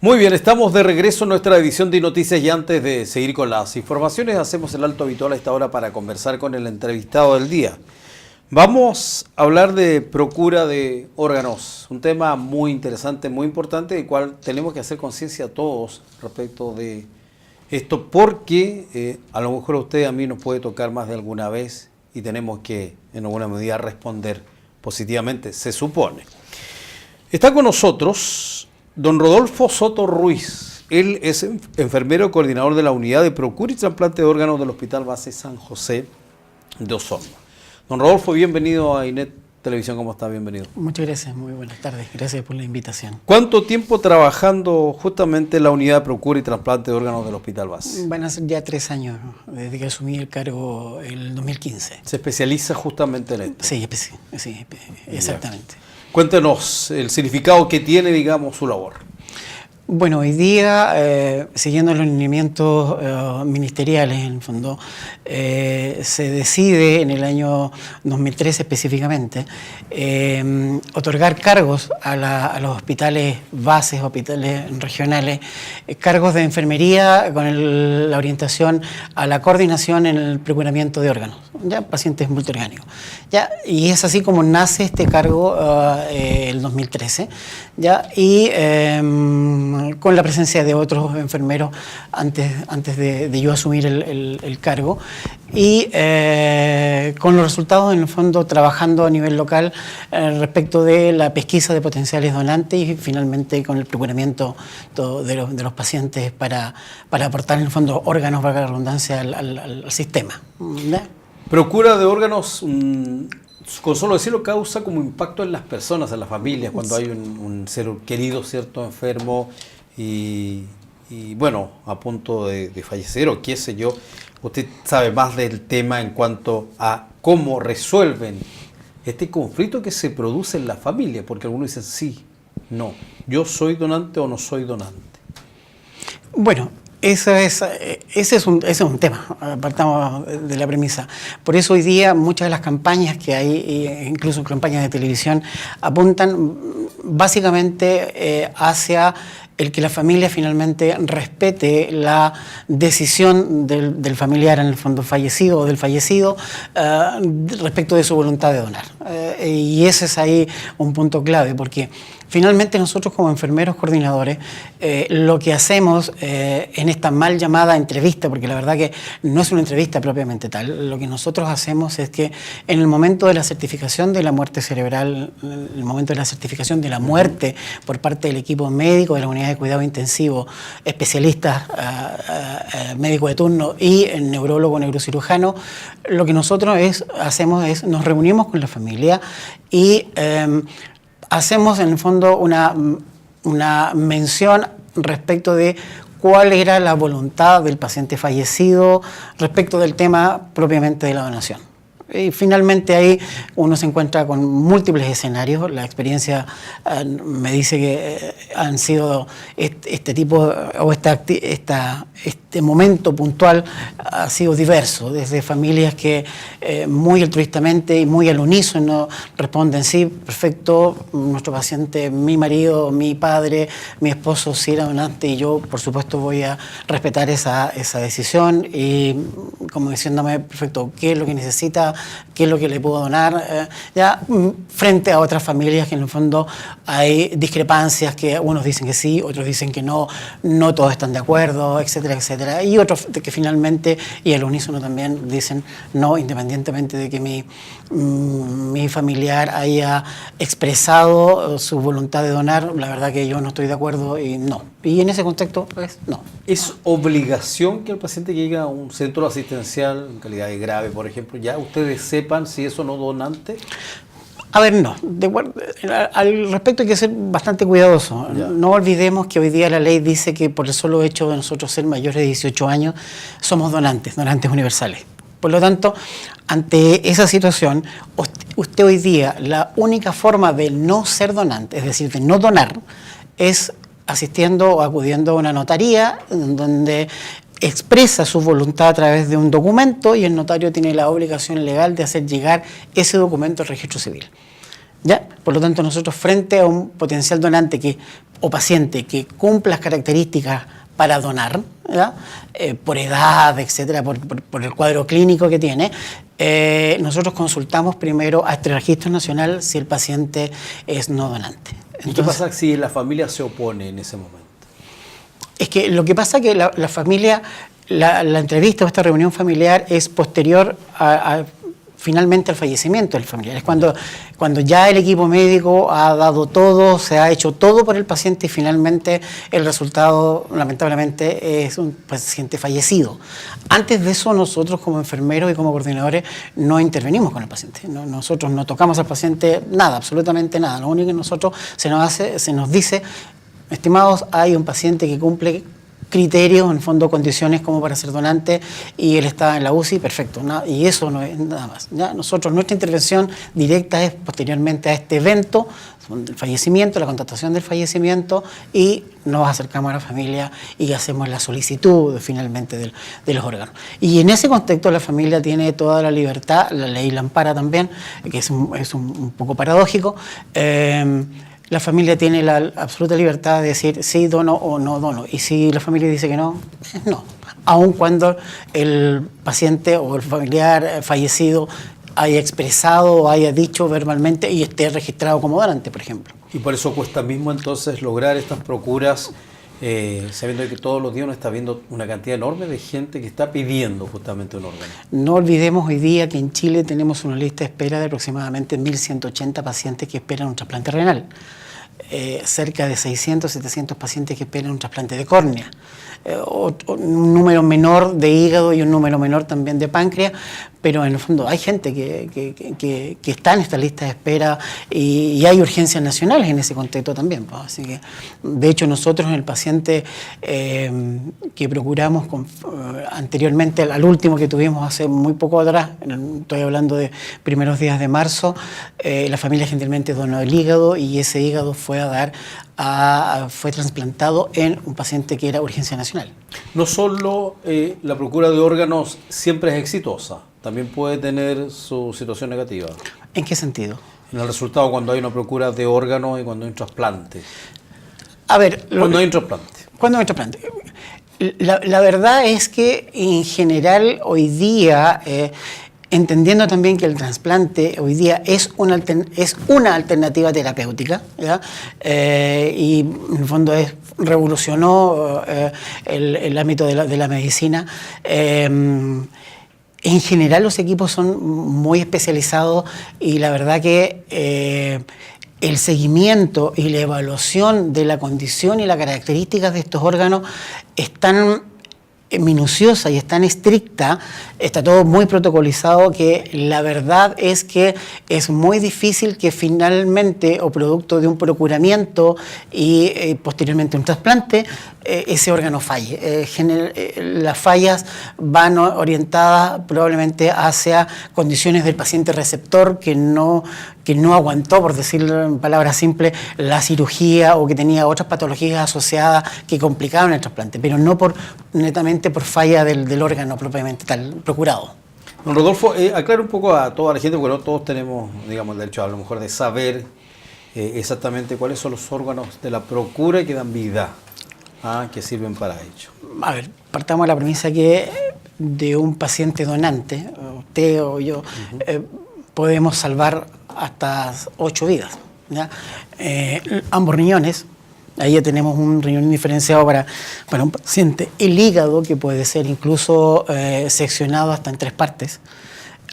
Muy bien, estamos de regreso en nuestra edición de noticias y antes de seguir con las informaciones hacemos el alto habitual a esta hora para conversar con el entrevistado del día. Vamos a hablar de procura de órganos, un tema muy interesante, muy importante, del cual tenemos que hacer conciencia todos respecto de esto, porque a lo mejor a usted, a mí nos puede tocar más de alguna vez y tenemos que en alguna medida responder positivamente, se supone. Está con nosotros don Rodolfo Soto Ruiz. Él es enfermero coordinador de la unidad de procura y trasplante de órganos del Hospital Base San José de Osorno. Don Rodolfo, bienvenido a INET Televisión. ¿Cómo está? Bienvenido. Muchas gracias, muy buenas tardes. Gracias por la invitación. ¿Cuánto tiempo trabajando justamente en la unidad de procura y trasplante de órganos del Hospital Base? Van a ser ya 3 años, ¿no? Desde que asumí el cargo el 2015. ¿Se especializa justamente en esto? Sí, exactamente. Cuéntenos el significado que tiene, digamos, su labor. Bueno, hoy día, siguiendo los lineamientos ministeriales, en el fondo, se decide en el año 2013 específicamente otorgar cargos a los hospitales bases, hospitales regionales, cargos de enfermería con la orientación a la coordinación en el procuramiento de órganos, ya pacientes multiorgánicos. Ya, y es así como nace este cargo el 2013, ya, y con la presencia de otros enfermeros antes de yo asumir el cargo y con los resultados en el fondo trabajando a nivel local respecto de la pesquisa de potenciales donantes y finalmente con el procuramiento de los pacientes para aportar en el fondo órganos, valga la redundancia, al sistema. ¿Ya? Procura de órganos, con solo decirlo, causa como impacto en las personas, en las familias, cuando hay un ser querido, cierto, enfermo y bueno, a punto de fallecer o qué sé yo. Usted sabe más del tema en cuanto a cómo resuelven este conflicto que se produce en la familia, porque algunos dicen sí, no, yo soy donante o no soy donante. Bueno, ese es un tema, partamos de la premisa. Por eso hoy día muchas de las campañas que hay, incluso campañas de televisión, apuntan básicamente hacia el que la familia finalmente respete la decisión del familiar, en el fondo fallecido o del fallecido, respecto de su voluntad de donar. Y ese es ahí un punto clave, porque finalmente nosotros como enfermeros coordinadores lo que hacemos en esta mal llamada entrevista, porque la verdad que no es una entrevista propiamente tal, lo que nosotros hacemos es que en el momento de la certificación de la muerte cerebral, en el momento de la certificación de la muerte por parte del equipo médico de la unidad de cuidado intensivo, especialistas, médico de turno y el neurólogo, neurocirujano, lo que nosotros hacemos es nos reunimos con la familia y hacemos en el fondo una mención respecto de cuál era la voluntad del paciente fallecido respecto del tema propiamente de la donación. Y finalmente ahí uno se encuentra con múltiples escenarios. La experiencia me dice que han sido este tipo o este momento puntual ha sido diverso, desde familias que muy altruistamente y muy al unísono responden sí, perfecto, nuestro paciente, mi marido, mi padre, mi esposo sí era donante y yo por supuesto voy a respetar esa decisión y como diciéndome, perfecto, ¿qué es lo que necesita? ¿Qué es lo que le puedo donar? Ya frente a otras familias que en el fondo hay discrepancias, que unos dicen que sí, otros dicen que no todos están de acuerdo, etcétera, etcétera. Y otros que finalmente, y al unísono también, dicen no, independientemente de que mi familiar haya expresado su voluntad de donar, la verdad que yo no estoy de acuerdo y no. Y en ese contexto, pues no. ¿Es obligación que el paciente llegue a un centro asistencial en calidad de grave, por ejemplo, ya ustedes sepan si es o no donante? A ver, no. Al respecto hay que ser bastante cuidadoso. Ya. No olvidemos que hoy día la ley dice que por el solo hecho de nosotros ser mayores de 18 años somos donantes universales. Por lo tanto, ante esa situación, usted hoy día la única forma de no ser donante, es decir, de no donar, es asistiendo o acudiendo a una notaría donde expresa su voluntad a través de un documento y el notario tiene la obligación legal de hacer llegar ese documento al registro civil. ¿Ya? Por lo tanto, nosotros frente a un potencial donante o paciente que cumpla las características para donar, ¿ya? Por edad, etcétera, por el cuadro clínico que tiene, nosotros consultamos primero a este registro nacional si el paciente es no donante. Entonces, ¿y qué pasa si la familia se opone en ese momento? Es que lo que pasa es que la familia, la entrevista o esta reunión familiar es posterior finalmente al fallecimiento del familiar. Es cuando ya el equipo médico ha dado todo, se ha hecho todo por el paciente y finalmente el resultado, lamentablemente, es un paciente fallecido. Antes de eso, nosotros como enfermeros y como coordinadores no intervenimos con el paciente. Nosotros no tocamos al paciente nada, absolutamente nada. Lo único que nosotros se nos dice, estimados, hay un paciente que cumple criterios, en fondo condiciones como para ser donante y él está en la UCI, perfecto, y eso no es nada más. ¿Ya? Nosotros, nuestra intervención directa es posteriormente a este evento, el fallecimiento, la constatación del fallecimiento, y nos acercamos a la familia y hacemos la solicitud finalmente de los órganos. Y en ese contexto la familia tiene toda la libertad, la ley la ampara también, que es un poco paradójico. La familia tiene la absoluta libertad de decir sí dono o no dono. Y si la familia dice que no, es no. Aun cuando el paciente o el familiar fallecido haya expresado o haya dicho verbalmente y esté registrado como donante, por ejemplo. Y por eso cuesta mismo entonces lograr estas procuras, sabiendo que todos los días uno está viendo una cantidad enorme de gente que está pidiendo justamente un órgano. No olvidemos hoy día que en Chile tenemos una lista de espera de aproximadamente 1.180 pacientes que esperan un trasplante renal. Cerca de 600, 700 pacientes que esperan un trasplante de córnea, un número menor de hígado y un número menor también de páncreas, pero en el fondo hay gente que está en esta lista de espera y hay urgencias nacionales en ese contexto también. Pues. Así que, de hecho, nosotros en el paciente que procuramos anteriormente, al último que tuvimos hace muy poco atrás, estoy hablando de primeros días de marzo, la familia gentilmente donó el hígado y ese hígado fue trasplantado en un paciente que era urgencia nacional. No solo la procura de órganos siempre es exitosa, también puede tener su situación negativa. ¿En qué sentido? En el resultado cuando hay una procura de órganos y cuando hay un trasplante. A ver, cuando hay un trasplante. Cuando hay un trasplante. La verdad es que en general hoy día, entendiendo también que el trasplante hoy día es una alternativa terapéutica, ¿ya? Y en el fondo revolucionó el ámbito de la medicina. En general los equipos son muy especializados y la verdad que el seguimiento y la evaluación de la condición y las características de estos órganos es tan minuciosa y es tan estricta, está todo muy protocolizado, que la verdad es que es muy difícil que finalmente, o producto de un procuramiento y posteriormente un trasplante, ese órgano falle. Las fallas van orientadas probablemente hacia condiciones del paciente receptor que no aguantó, por decirlo en palabras simples, la cirugía o que tenía otras patologías asociadas que complicaban el trasplante, pero no netamente por falla del órgano propiamente tal, procurado. Don Rodolfo, aclara un poco a toda la gente, porque no todos tenemos, digamos, el derecho a lo mejor de saber exactamente cuáles son los órganos de la procura que dan vida, que sirven para ello. A ver, partamos de la premisa que de un paciente donante, usted o yo, podemos salvar hasta 8 vidas. ¿Ya? Ambos riñones, ahí ya tenemos un riñón diferenciado para un paciente. El hígado, que puede ser incluso seccionado hasta en 3 partes.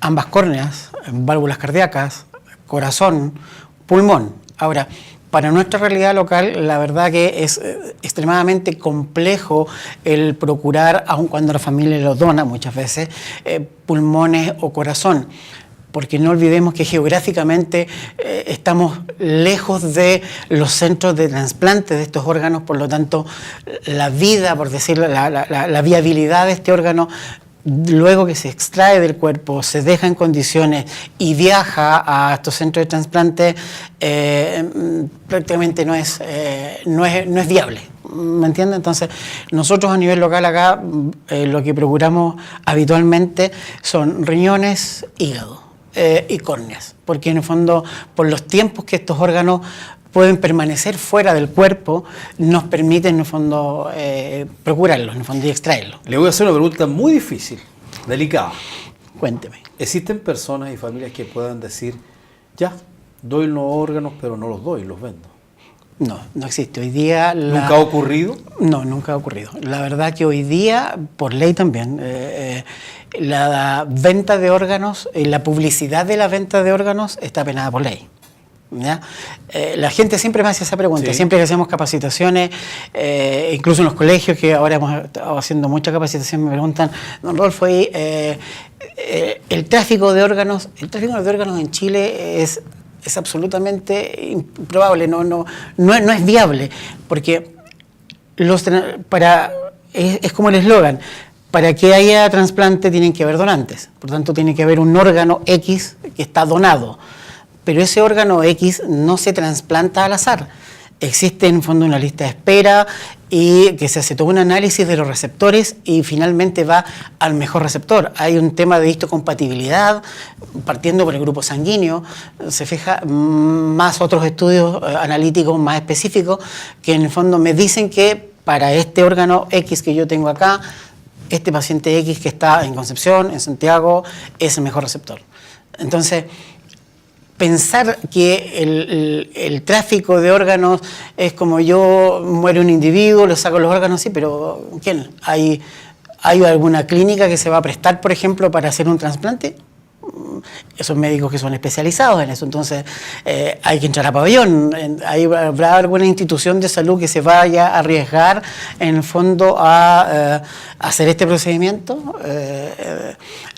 Ambas córneas, válvulas cardíacas, corazón, pulmón. Ahora, para nuestra realidad local, la verdad que es extremadamente complejo el procurar, aun cuando la familia lo dona muchas veces, pulmones o corazón. Porque no olvidemos que geográficamente estamos lejos de los centros de trasplante de estos órganos, por lo tanto, la vida, por decirlo, la viabilidad de este órgano, luego que se extrae del cuerpo, se deja en condiciones y viaja a estos centros de trasplante, prácticamente no es viable. ¿Me entiende? Entonces, nosotros a nivel local acá lo que procuramos habitualmente son riñones, hígado. y córneas, porque en el fondo, por los tiempos que estos órganos pueden permanecer fuera del cuerpo, nos permiten en el fondo procurarlos, en el fondo, y extraerlos. Le voy a hacer una pregunta muy difícil, delicada. Cuénteme. ¿Existen personas y familias que puedan decir, ya, doy los órganos, pero no los doy, los vendo? No, no existe. Hoy día... ¿Nunca ha ocurrido? No, nunca ha ocurrido. La verdad que hoy día, por ley también, la venta de órganos y la publicidad de la venta de órganos está penada por ley. ¿Ya? La gente siempre me hace esa pregunta, sí. Siempre que hacemos capacitaciones, incluso en los colegios, que ahora hemos estado haciendo mucha capacitación, me preguntan, don Rodolfo, el tráfico de órganos en Chile es absolutamente improbable, no es viable, porque es como el eslogan, para que haya trasplante tienen que haber donantes, por tanto tiene que haber un órgano X que está donado, pero ese órgano X no se trasplanta al azar. Existe en el fondo una lista de espera y que se hace todo un análisis de los receptores y finalmente va al mejor receptor. Hay un tema de histocompatibilidad, partiendo por el grupo sanguíneo, se fija más otros estudios analíticos más específicos que en el fondo me dicen que para este órgano X que yo tengo acá, este paciente X que está en Concepción, en Santiago, es el mejor receptor. Entonces, pensar que el tráfico de órganos es como yo muere un individuo, le saco los órganos, sí, pero ¿quién? ¿Hay alguna clínica que se va a prestar, por ejemplo, para hacer un trasplante? Esos médicos que son especializados en eso, entonces hay que entrar a pabellón. ¿Habrá alguna institución de salud que se vaya a arriesgar en el fondo a hacer este procedimiento?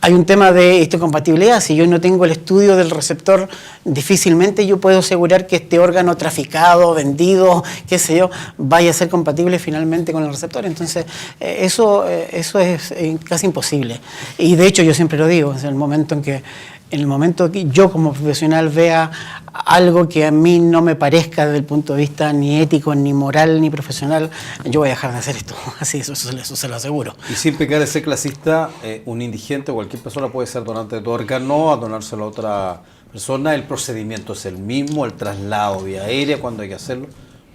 Hay un tema de histocompatibilidad. Si yo no tengo el estudio del receptor, difícilmente yo puedo asegurar que este órgano traficado, vendido, qué sé yo, vaya a ser compatible finalmente con el receptor. Entonces, eso es casi imposible. Y de hecho, yo siempre lo digo, en el momento que yo como profesional vea algo que a mí no me parezca desde el punto de vista ni ético, ni moral, ni profesional, yo voy a dejar de hacer esto. Así, eso se lo aseguro. Y sin pecar de ser clasista, un indigente o cualquier persona puede ser donante de tu órgano, a donárselo a otra persona. El procedimiento es el mismo, el traslado vía aérea, cuando hay que hacerlo.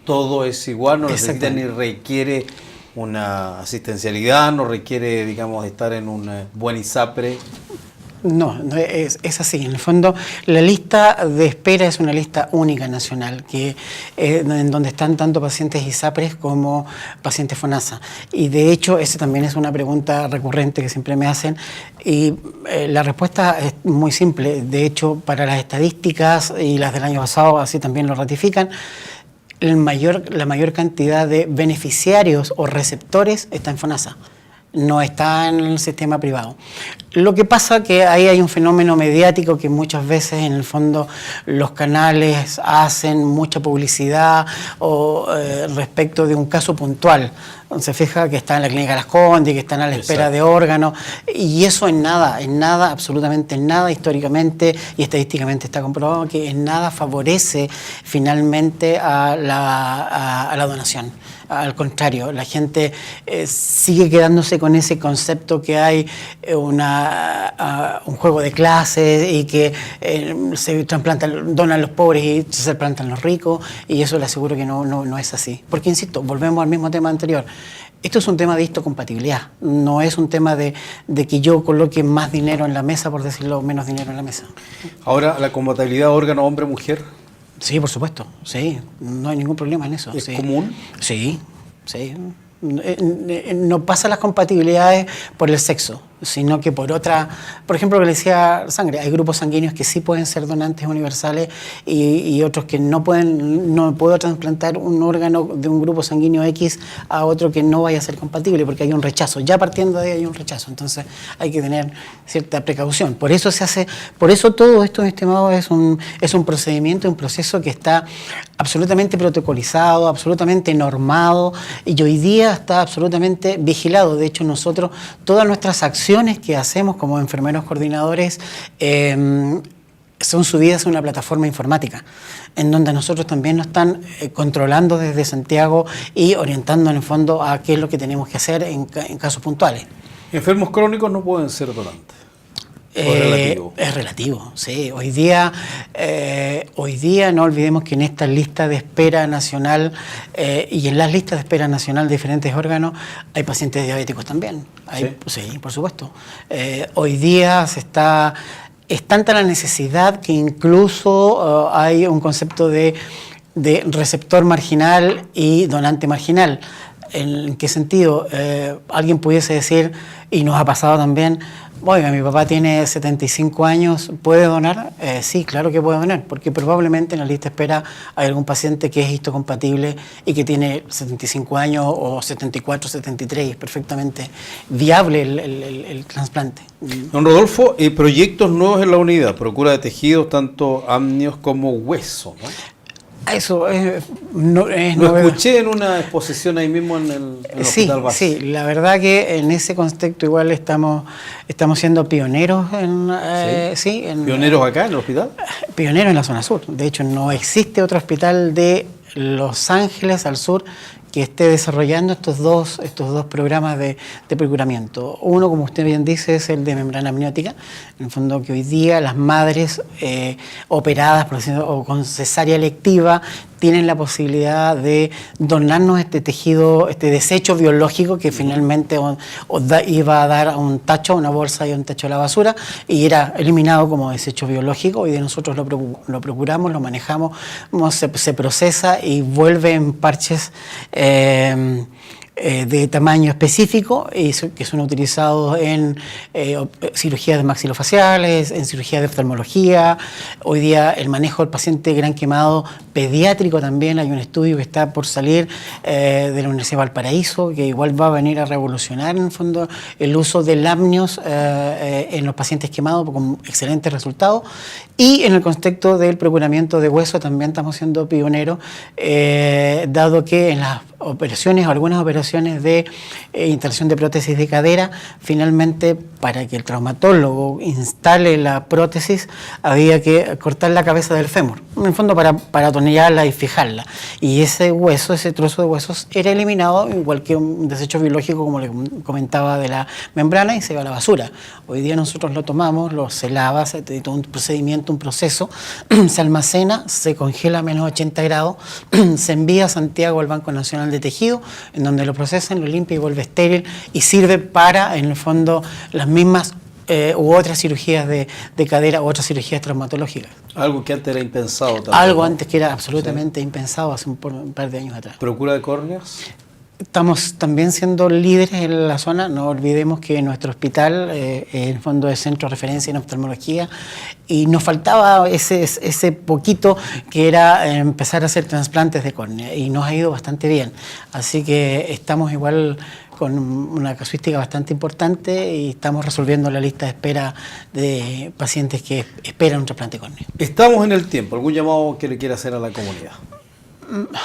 Todo es igual, no necesita ni requiere una asistencialidad, no requiere, digamos, estar en un buen ISAPRE. No, es así. En el fondo, la lista de espera es una lista única nacional, en donde están tanto pacientes ISAPRES como pacientes FONASA. Y de hecho, esa también es una pregunta recurrente que siempre me hacen. Y la respuesta es muy simple. De hecho, para las estadísticas, y las del año pasado así también lo ratifican, la mayor cantidad de beneficiarios o receptores está en FONASA. No está en el sistema privado. Lo que pasa que ahí hay un fenómeno mediático que muchas veces en el fondo los canales hacen mucha publicidad respecto de un caso puntual. Se fija que está en la clínica Las Condes, que están a la espera de órganos, y eso en nada, absolutamente en nada, históricamente y estadísticamente está comprobado que en nada favorece finalmente a la donación. Al contrario, la gente sigue quedándose con ese concepto que hay un juego de clases y que se donan los pobres y se trasplantan los ricos, y eso le aseguro que no es así. Porque, insisto, volvemos al mismo tema anterior. Esto es un tema de histocompatibilidad, no es un tema de que yo coloque más dinero en la mesa, por decirlo, menos dinero en la mesa. Ahora, la compatibilidad órgano hombre-mujer. Sí, por supuesto, sí, no hay ningún problema en eso. ¿Es sí. común? Sí. No pasan las compatibilidades por el sexo, sino que por otra, por ejemplo, lo que le decía sangre, hay grupos sanguíneos que sí pueden ser donantes universales y otros que no puedo trasplantar un órgano de un grupo sanguíneo X a otro que no vaya a ser compatible porque hay un rechazo, ya partiendo de ahí hay un rechazo, entonces hay que tener cierta precaución. Por eso todo esto, estimado, es un procedimiento, un proceso que está absolutamente protocolizado, absolutamente normado, y hoy día está absolutamente vigilado. De hecho, nosotros, todas nuestras acciones que hacemos como enfermeros coordinadores son subidas a una plataforma informática, en donde nosotros también nos están controlando desde Santiago y orientando en el fondo a qué es lo que tenemos que hacer en casos puntuales. Enfermos crónicos no pueden ser donantes. ¿O relativo? Es relativo, sí. Hoy día no olvidemos que en esta lista de espera nacional y en las listas de espera nacional de diferentes órganos hay pacientes diabéticos también. Sí, por supuesto. Hoy día es tanta la necesidad que incluso hay un concepto de receptor marginal y donante marginal. ¿En qué sentido? Alguien pudiese decir, y nos ha pasado también, oiga, mi papá tiene 75 años, ¿puede donar? Sí, claro que puede donar, porque probablemente en la lista de espera hay algún paciente que es histocompatible y que tiene 75 años o 74, 73, y es perfectamente viable el trasplante. Don Rodolfo, proyectos nuevos en la unidad, procura de tejidos, tanto amnios como hueso, ¿no? Eso Lo escuché en una exposición ahí mismo en el Hospital Base. Sí, la verdad que en ese contexto igual estamos siendo pioneros. ¿Pioneros acá en el hospital? Pioneros en la zona sur. De hecho, no existe otro hospital de Los Ángeles al sur que esté desarrollando estos dos programas de procuramiento. Uno, como usted bien dice, es el de membrana amniótica, en el fondo que hoy día las madres operadas o con cesárea electiva tienen la posibilidad de donarnos este tejido, este desecho biológico que finalmente iba a dar a un tacho, una bolsa y un tacho a la basura, y era eliminado como desecho biológico. Hoy día nosotros lo procuramos, lo manejamos, se procesa y vuelve en parches de tamaño específico que son utilizados en cirugías de maxilofaciales, en cirugías de oftalmología. Hoy día el manejo del paciente gran quemado pediátrico también, hay un estudio que está por salir de la Universidad de Valparaíso que igual va a venir a revolucionar en el fondo el uso del amnios en los pacientes quemados con excelentes resultados. Y en el contexto del procuramiento de hueso también estamos siendo pioneros, dado que en las operaciones o algunas operaciones de instalación de prótesis de cadera, finalmente para que el traumatólogo instale la prótesis había que cortar la cabeza del fémur, en el fondo para atornillarla y fijarla, y ese trozo de huesos era eliminado igual que un desecho biológico, como le comentaba, de la membrana, y se va a la basura. Hoy día nosotros lo tomamos, se lava, se tiene todo un procedimiento, un proceso, se almacena, se congela a menos 80 grados, se envía a Santiago al Banco Nacional de Tejido, en donde lo procesan, lo limpia y vuelve estéril, y sirve para, en el fondo, las mismas u otras cirugías de cadera u otras cirugías traumatológicas. Algo que antes era impensado también. Algo antes que era absolutamente impensado hace un par de años atrás. ¿Procura de córneas? Estamos también siendo líderes en la zona. No olvidemos que nuestro hospital en el fondo es centro de referencia en oftalmología, y nos faltaba ese poquito que era empezar a hacer trasplantes de córnea, y nos ha ido bastante bien. Así que estamos igual con una casuística bastante importante y estamos resolviendo la lista de espera de pacientes que esperan un trasplante de córnea. Estamos en el tiempo. ¿Algún llamado que le quiera hacer a la comunidad?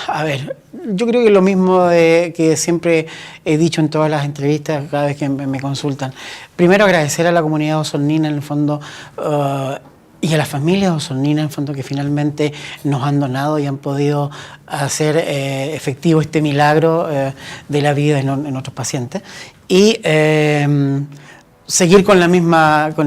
A ver, yo creo que lo mismo que siempre he dicho en todas las entrevistas, cada vez que me consultan. Primero, agradecer a la comunidad osornina, en el fondo, y a las familias osorninas, en el fondo, que finalmente nos han donado y han podido hacer efectivo este milagro de la vida en otros pacientes. Y seguir con el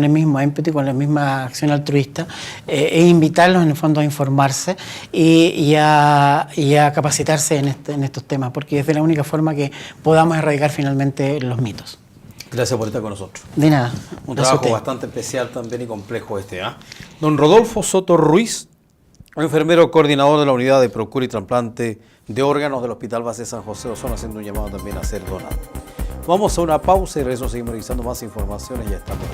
mismo ímpetu y con la misma acción altruista, e invitarlos en el fondo a informarse y a capacitarse en estos temas, porque es de la única forma que podamos erradicar finalmente los mitos. Gracias por estar con nosotros. De nada. Un trabajo bastante especial también y complejo este. Don Rodolfo Soto Ruiz, enfermero coordinador de la unidad de procura y trasplante de órganos del Hospital Base San José de Osorno, haciendo un llamado también a ser donado. Vamos a una pausa y regreso, seguimos revisando más informaciones. Ya estamos.